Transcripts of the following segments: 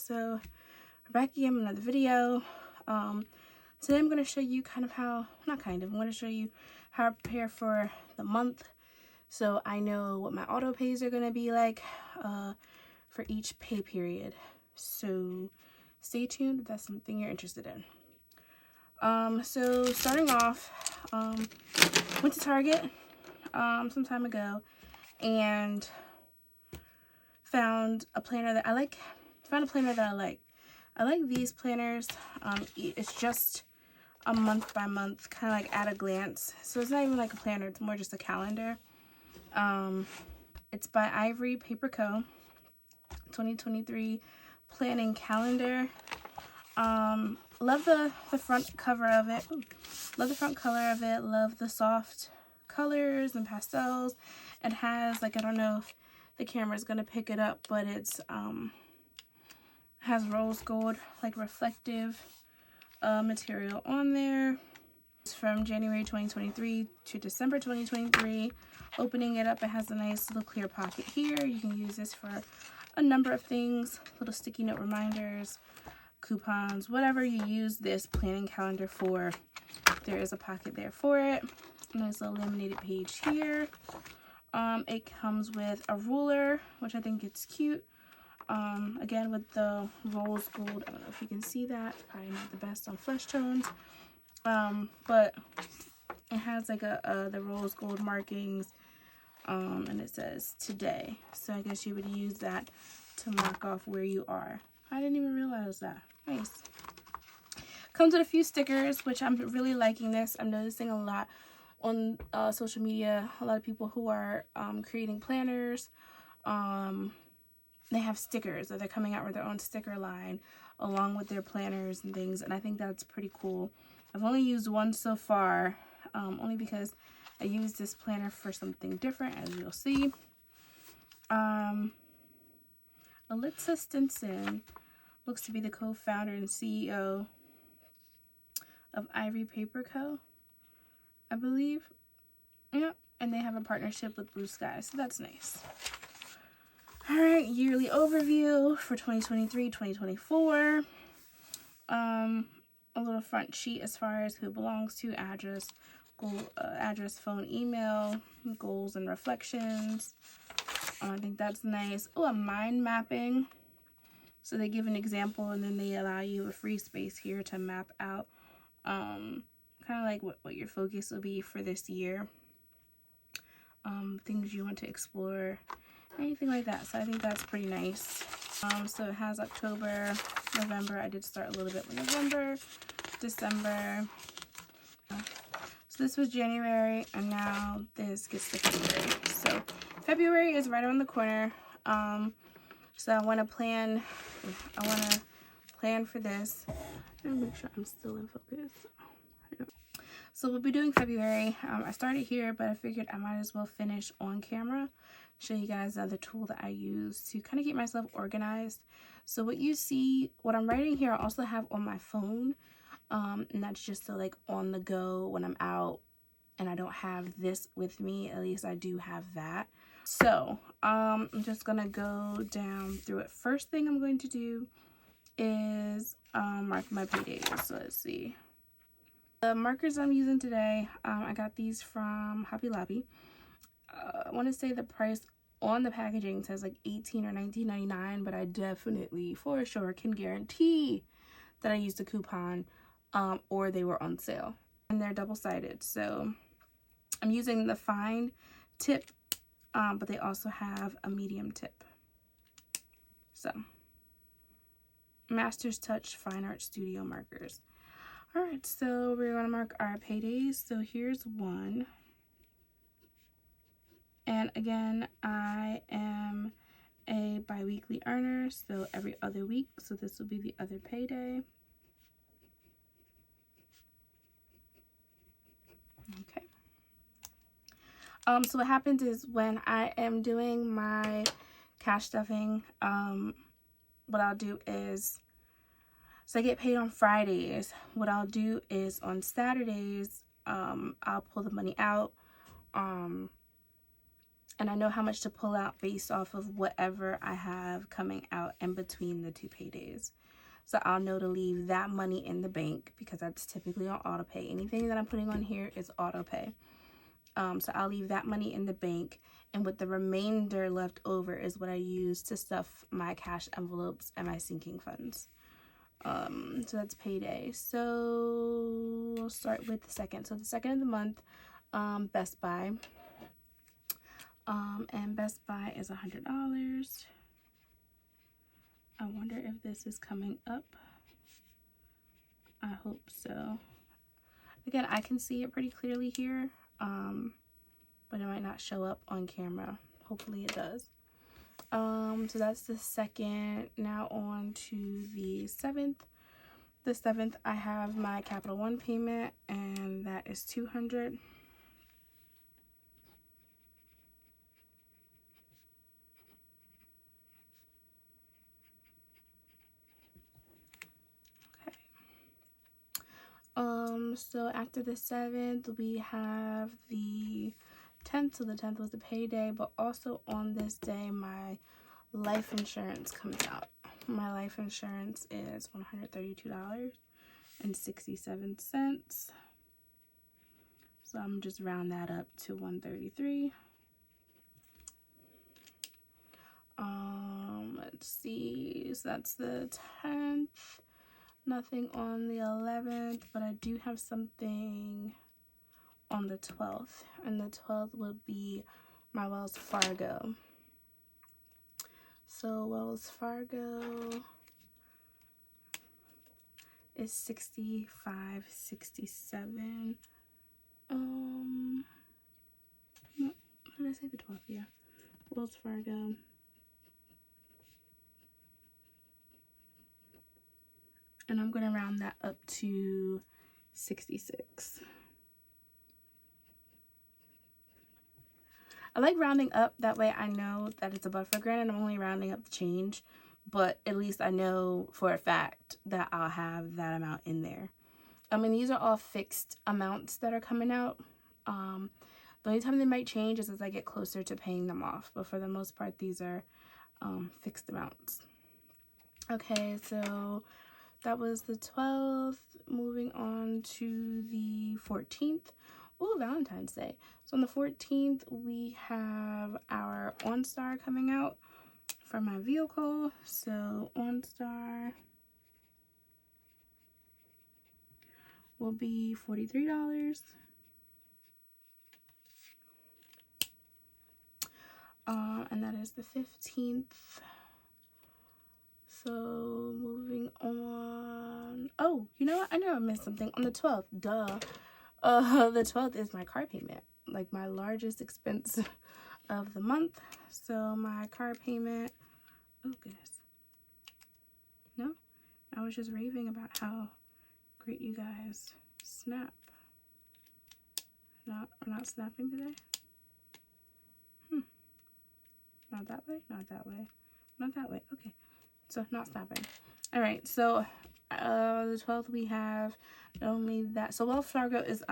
So we're back again with another video. Today I'm going to show you I'm going to show you how I prepare for the month, so I know what my auto pays are going to be like for each pay period. So stay tuned if that's something you're interested in. So starting off, went to Target some time ago and found a planner that I like. I like these planners. It's just a month by month, kind of like at a glance. So it's not even like a planner, it's more just a calendar. It's by Ivory Paper Co. 2023 planning calendar. Love the front cover of it. Love the front color of it. Love the soft colors and pastels. It has, like, I don't know if the camera is gonna pick it up, but it's has rose gold, like, reflective material on there. It's from January 2023 to December 2023. Opening it up, it has a nice little clear pocket here. You can use this for a number of things, little sticky note reminders, coupons, whatever you use this planning calendar for. There is a pocket there for it. Nice little laminated page here. It comes with a ruler, which I think it's cute. Again, with the rose gold, I don't know if you can see that, probably not the best on flesh tones, but it has like the rose gold markings, and it says today, so I guess you would use that to mark off where you are. I didn't even realize that. Nice. Comes with a few stickers, which I'm really liking this. I'm noticing a lot on social media, a lot of people who are creating planners, they have stickers, or they're coming out with their own sticker line along with their planners and things, and I think that's pretty cool. I've only used one so far, only because I used this planner for something different, as you'll see. Alyssa Stinson looks to be the co-founder and CEO of Ivory Paper Co., I believe. Yeah, and they have a partnership with Blue Sky, so that's nice. All right, yearly overview for 2023, 2024. A little front sheet as far as who belongs to, address, address, phone, email, goals and reflections. I think that's nice. Oh, a mind mapping. So they give an example and then they allow you a free space here to map out kind of like what your focus will be for this year. Things you want to explore, anything like that. So I think that's pretty nice. So it has October, November. I did start a little bit with November, December. So this was January, and now this gets to February. So February is right around the corner. So I want to plan for this. I'm gonna make sure I'm still in focus. So we'll be doing February. I started here, but I figured I might as well finish on camera, show you guys the tool that I use to kind of keep myself organized. So what you see, what I'm writing here, I also have on my phone, and that's just so like on the go when I'm out and I don't have this with me. At least I do have that. So I'm just gonna go down through it. First thing I'm going to do is mark my paydays. So let's see. The markers I'm using today, I got these from Hobby Lobby. I want to say the price on the packaging says like $18 or $19.99, but I definitely for sure can guarantee that I used a coupon or they were on sale. And they're double-sided, so I'm using the fine tip, but they also have a medium tip. So Master's Touch Fine Art Studio markers. All right, so we're going to mark our paydays. So here's one. And again, I am a bi-weekly earner, so every other week. So this will be the other payday. Okay. So what happens is when I am doing my cash stuffing, what I'll do is, so I get paid on Fridays. What I'll do is on Saturdays, I'll pull the money out, And I know how much to pull out based off of whatever I have coming out in between the 2 paydays. So I'll know to leave that money in the bank because that's typically on auto pay. Anything that I'm putting on here is auto pay. So I'll leave that money in the bank, and with the remainder left over is what I use to stuff my cash envelopes and my sinking funds. So that's payday. So we'll start with the second. So the second of the month, Best Buy. And Best Buy is $100. I wonder if this is coming up. I hope so. Again, I can see it pretty clearly here, but it might not show up on camera. Hopefully it does. So that's the second. Now on to the 7th. The 7th, I have my Capital One payment, and that is $200. So after the 7th, we have the 10th. So the 10th was the payday, but also on this day, my life insurance comes out. My life insurance is $132.67. So I'm just round that up to $133. Let's see. So that's the 10th. Nothing on the 11th, but I do have something on the 12th, and the 12th would be my Wells Fargo. So Wells Fargo is $65.67. What did I say? The 12th? Yeah, Wells Fargo. And I'm going to round that up to 66. I like rounding up. That way I know that it's a buffer. Granted, I'm only rounding up the change, but at least I know for a fact that I'll have that amount in there. I mean, these are all fixed amounts that are coming out. The only time they might change is as I get closer to paying them off. But for the most part, these are fixed amounts. Okay, so that was the 12th. Moving on to the 14th. Oh, Valentine's Day. So on the 14th, we have our OnStar coming out for my vehicle. So OnStar will be $43. And that is the 15th. So moving on. Oh, you know what? I know I missed something on the 12th. Duh. The 12th is my car payment, like my largest expense of the month. So my car payment. Oh goodness. No, I was just raving about how great you guys snap. We're not snapping today. Not that way. Not that way. Not that way. Okay. So not snapping. All right. So the 12th we have not only that. So Wells Fargo is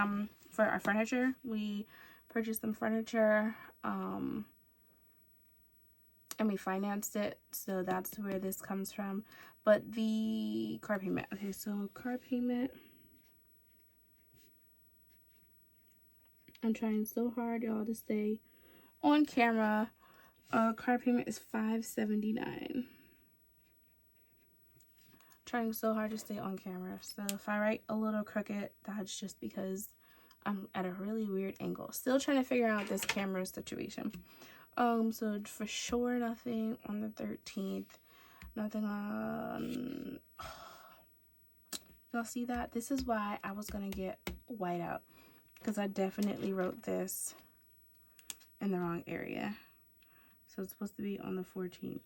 for our furniture. We purchased some furniture and we financed it. So that's where this comes from. But the car payment. Okay, so car payment. I'm trying so hard, y'all, to stay on camera. Car payment is $579. Trying so hard to stay on camera. So if I write a little crooked, that's just because I'm at a really weird angle. Still trying to figure out this camera situation. So for sure nothing on the 13th. Nothing on... Y'all see that? This is why I was gonna get white out, because I definitely wrote this in the wrong area. So it's supposed to be on the 14th.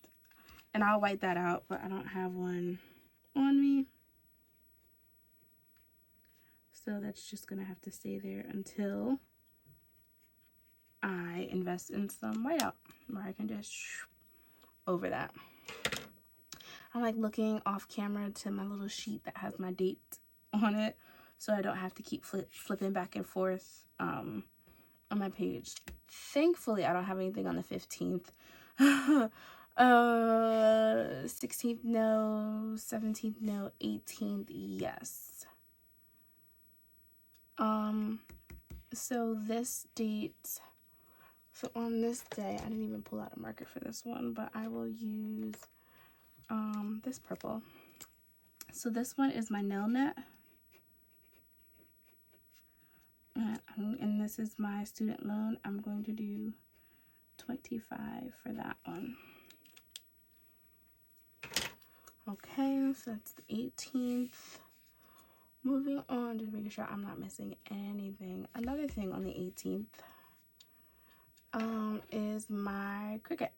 And I'll white that out, but I don't have one on me. So that's just gonna have to stay there until I invest in some whiteout, where I can just over that. I'm like looking off camera to my little sheet that has my date on it, so I don't have to keep flipping back and forth on my page. Thankfully, I don't have anything on the 15th. 16th, no. 17th, no. 18th, yes. So this date, so on this day, I didn't even pull out a marker for this one, but I will use this purple. So this one is my nail net. And this is my student loan. I'm going to do 25 for that one. Okay, so that's the 18th. Moving on, just making sure I'm not missing anything. Another thing on the 18th is my Cricut.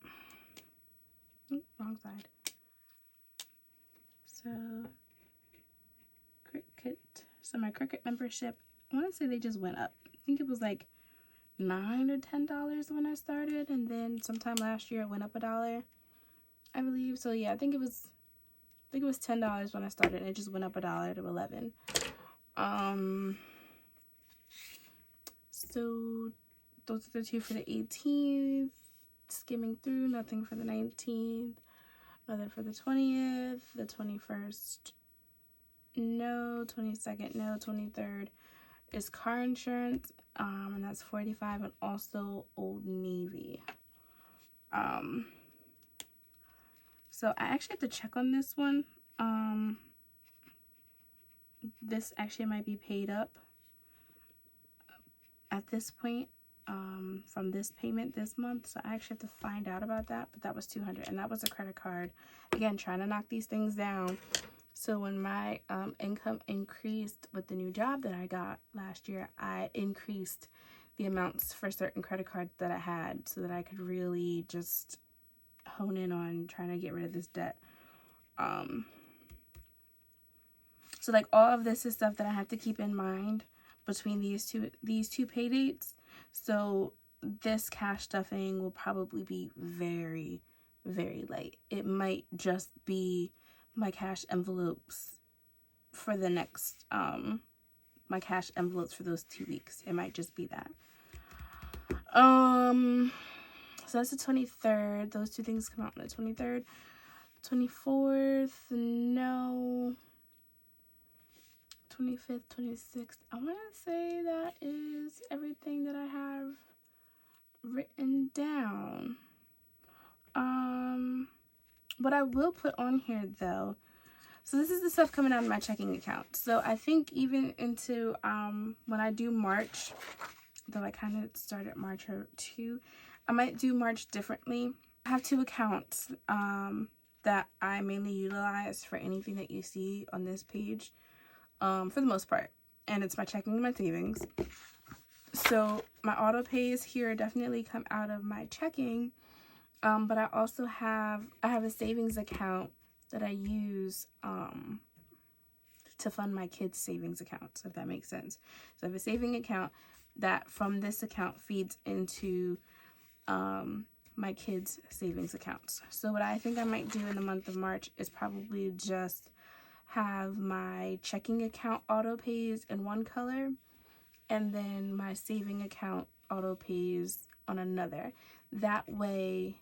Oops, wrong side. So Cricut. So my Cricut membership, I want to say they just went up. I think it was like $9 or $10 when I started, and then sometime last year it went up $1, I believe. So yeah, I think it was $10 when I started, and it just went up $1 to $11. So those are the two for the 18th. Skimming through, nothing for the 19th, nothing for the 20th, the 21st, no, 22nd, no, 23rd is car insurance, and that's $45, and also Old Navy. So I actually have to check on this one. This actually might be paid up at this point, from this payment this month, so I actually have to find out about that. But that was $200, and that was a credit card. Again, trying to knock these things down. So when my income increased with the new job that I got last year, I increased the amounts for certain credit cards that I had, so that I could really just hone in on trying to get rid of this debt. So like all of this is stuff that I have to keep in mind between these two pay dates. So this cash stuffing will probably be very, very light. It might just be my cash envelopes for the next my cash envelopes for those 2 weeks. It might just be that. So that's the 23rd. Those two things come out on the 23rd. 24th, no. 25th, 26th. I want to say that is everything that I have written down. What I will put on here though, so this is the stuff coming out of my checking account. So I think even into when I do March, though I kind of started March too, I might do March differently. I have 2 accounts that I mainly utilize for anything that you see on this page, for the most part, and it's my checking and my savings. So my auto pays here definitely come out of my checking, but I also have a savings account that I use to fund my kids' savings accounts, if that makes sense. So I have a saving account that from this account feeds into my kids' savings accounts. So what I think I might do in the month of March is probably just have my checking account auto pays in one color, and then my saving account auto pays on another. That way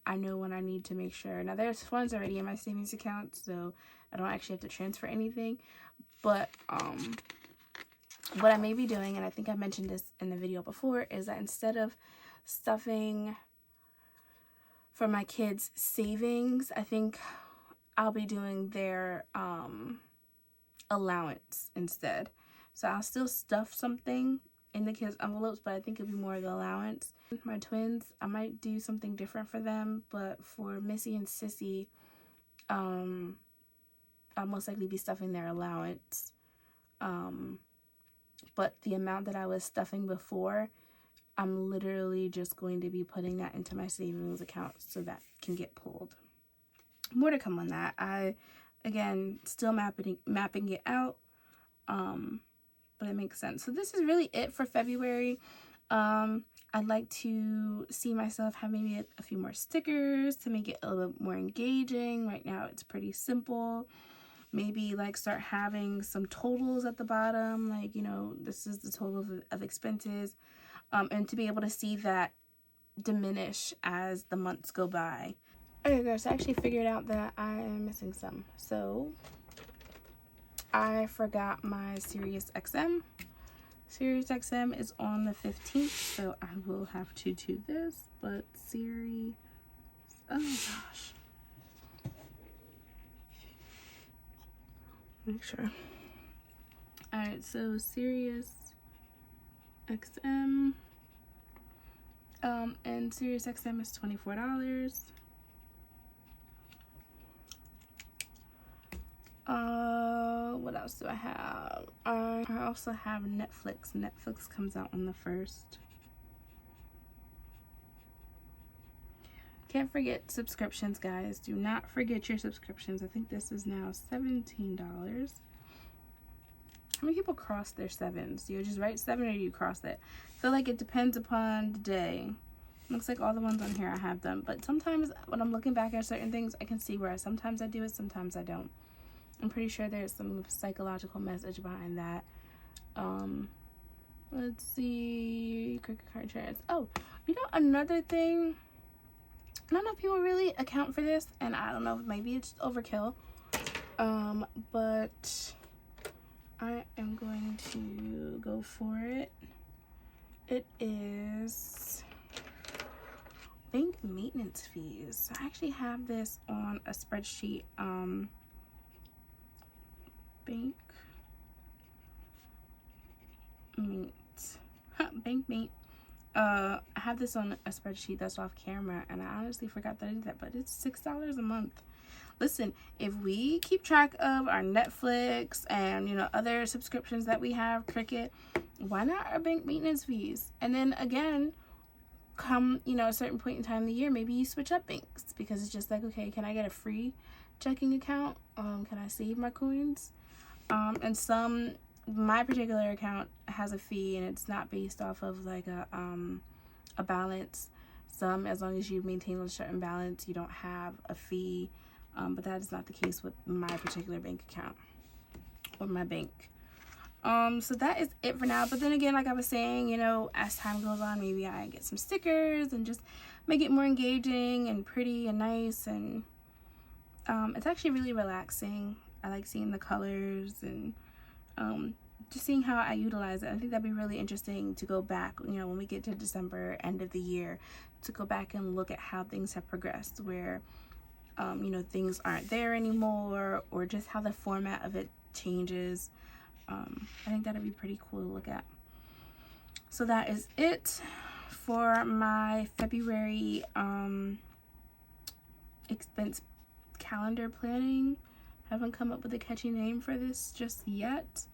I know when I need to make sure. Now there's funds already in my savings account, so I don't actually have to transfer anything. But what I may be doing, and I think I mentioned this in the video before, is that instead of stuffing for my kids' savings, I think I'll be doing their allowance instead. So I'll still stuff something in the kids' envelopes, but I think it'll be more of the allowance. My twins, I might do something different for them, but for Missy and Sissy, I'll most likely be stuffing their allowance. But the amount that I was stuffing before, I'm literally just going to be putting that into my savings account so that can get pulled. More to come on that. I, again, still mapping it out, but it makes sense. So this is really it for February. I'd like to see myself have maybe a few more stickers to make it a little bit more engaging. Right now it's pretty simple. Maybe like start having some totals at the bottom, like, you know, this is the total of expenses. and to be able to see that diminish as the months go by. Okay guys, I actually figured out that I am missing some. So I forgot my Sirius XM. Sirius XM is on the 15th, so I will have to do this, but Siri, oh gosh. Make sure. Alright, so Sirius XM, and Sirius XM is $24. What else do I have? I also have Netflix. Netflix comes out on the 1st. Can't forget subscriptions, guys. Do not forget your subscriptions. I think this is now $17. How many people cross their 7s? Do you just write 7 or do you cross it? I feel like it depends upon the day. Looks like all the ones on here I have them. But sometimes when I'm looking back at certain things, I can see where sometimes I do it, sometimes I don't. I'm pretty sure there's some psychological message behind that. Let's see. Cricket card insurance. Oh, you know, another thing. I don't know if people really account for this, and I don't know if maybe it's overkill. But I am going to go for it. It is bank maintenance fees. I actually have this on a spreadsheet. Bank Mate. I have this on a spreadsheet that's off camera, and I honestly forgot that I did that, but it's $6 a month. Listen, if we keep track of our Netflix and, you know, other subscriptions that we have, Cricket, why not our bank maintenance fees? And then again, come, you know, a certain point in time of the year, maybe you switch up banks, because it's just like, okay, can I get a free checking account? Can I save my coins? And my particular account has a fee, and it's not based off of like a balance. Some, as long as you maintain a certain balance, you don't have a fee. But that is not the case with my particular bank account or my bank. So that is it for now. But then again, like I was saying, you know, as time goes on, maybe I get some stickers and just make it more engaging and pretty and nice. And it's actually really relaxing. I like seeing the colors and just seeing how I utilize it. I think that'd be really interesting to go back, you know, when we get to December, end of the year, to go back and look at how things have progressed, where you know, things aren't there anymore, or just how the format of it changes. I think that'd be pretty cool to look at. So that is it for my February expense calendar planning. Haven't come up with a catchy name for this just yet,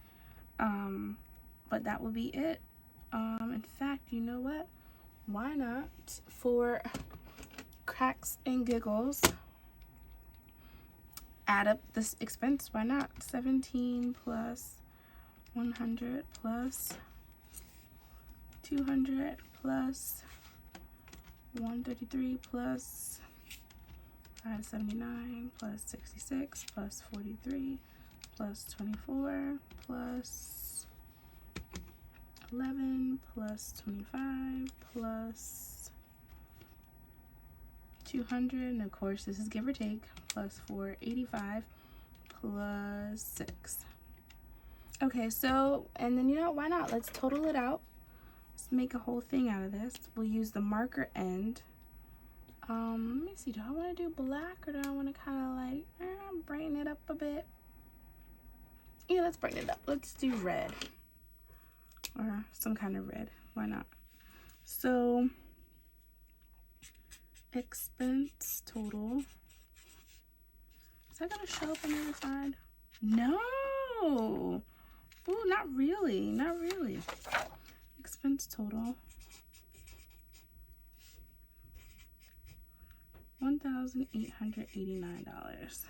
but that will be it. In fact, you know what? Why not, for cracks and giggles, add up this expense? Why not? 17 plus 100 plus 200 plus 133 plus 579 plus 66 plus 43 plus 24 plus 11 plus 25 plus 200, and of course this is give or take, plus 485 plus 6. Okay, so, and then, you know, why not? Let's total it out. Let's make a whole thing out of this. We'll use the marker end. Let me see, do I want to do black, or do I want to kind of like brighten it up a bit? Yeah, let's brighten it up. Let's do red, or some kind of red. Why not? So expense total. Is that gonna show up on the other side? No. Ooh, not really. Not really. Expense total. $1,889.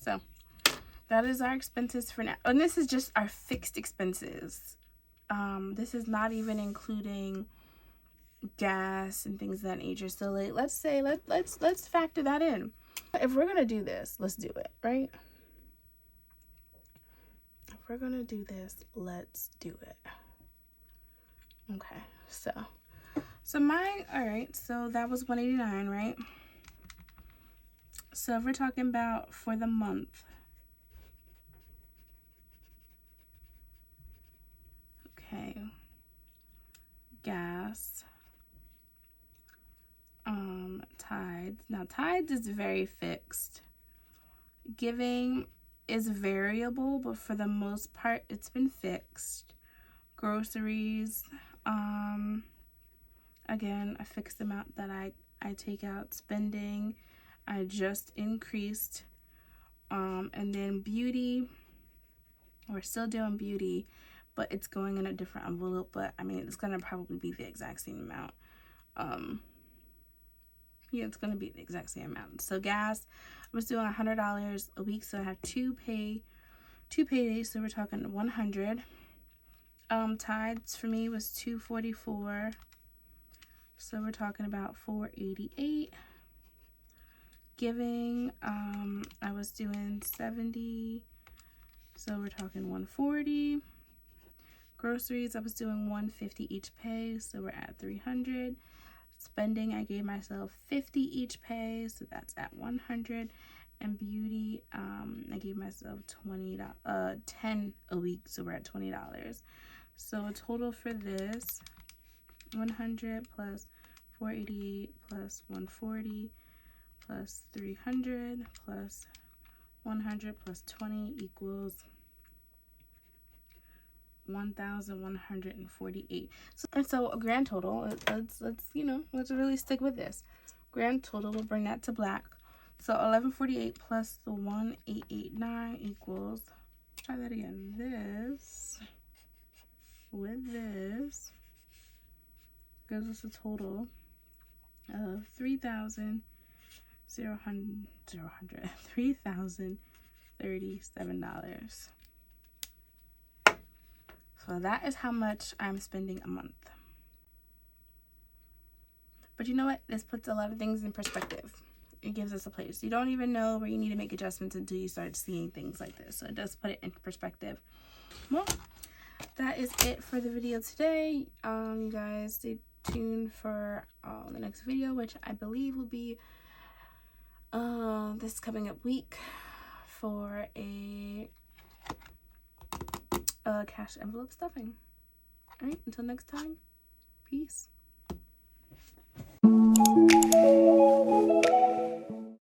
So that is our expenses for now. And this is just our fixed expenses. This is not even including gas and things of that nature. So like, let's say let's factor that in. If we're gonna do this, let's do it, right? If we're gonna do this, let's do it. Okay, so my, all right, so that was $189, right? So if we're talking about for the month, okay, gas, tides. Now tides is very fixed. Giving is variable, but for the most part, it's been fixed. Groceries, again, a fixed amount that I take out. Spending, I just increased. And then beauty, we're still doing beauty, but it's going in a different envelope. But I mean, it's gonna probably be the exact same amount. Yeah, it's gonna be the exact same amount. So gas, I was doing $100 a week, so I have two paydays, so we're talking 100. Tides for me was $244, so we're talking about $488. Giving, I was doing 70, so we're talking 140. Groceries, I was doing 150 each pay, so we're at 300. Spending, I gave myself 50 each pay, so that's at 100. And beauty, I gave myself $10 a week, so we're at $20. So a total for this, 100 plus 488 plus 140 plus 300 plus 100 plus 20 equals 1,148. So a grand total, let's really stick with this. Grand total will bring that to black. So 1148 plus the 1889 equals, try that again, this with this gives us a total of $3,037. So that is how much I'm spending a month. But you know what? This puts a lot of things in perspective. It gives us a place. You don't even know where you need to make adjustments until you start seeing things like this. So it does put it in perspective. Well, that is it for the video today. You guys stay tuned for the next video, which I believe will be this coming up week for a cash envelope stuffing. All right, until next time, peace.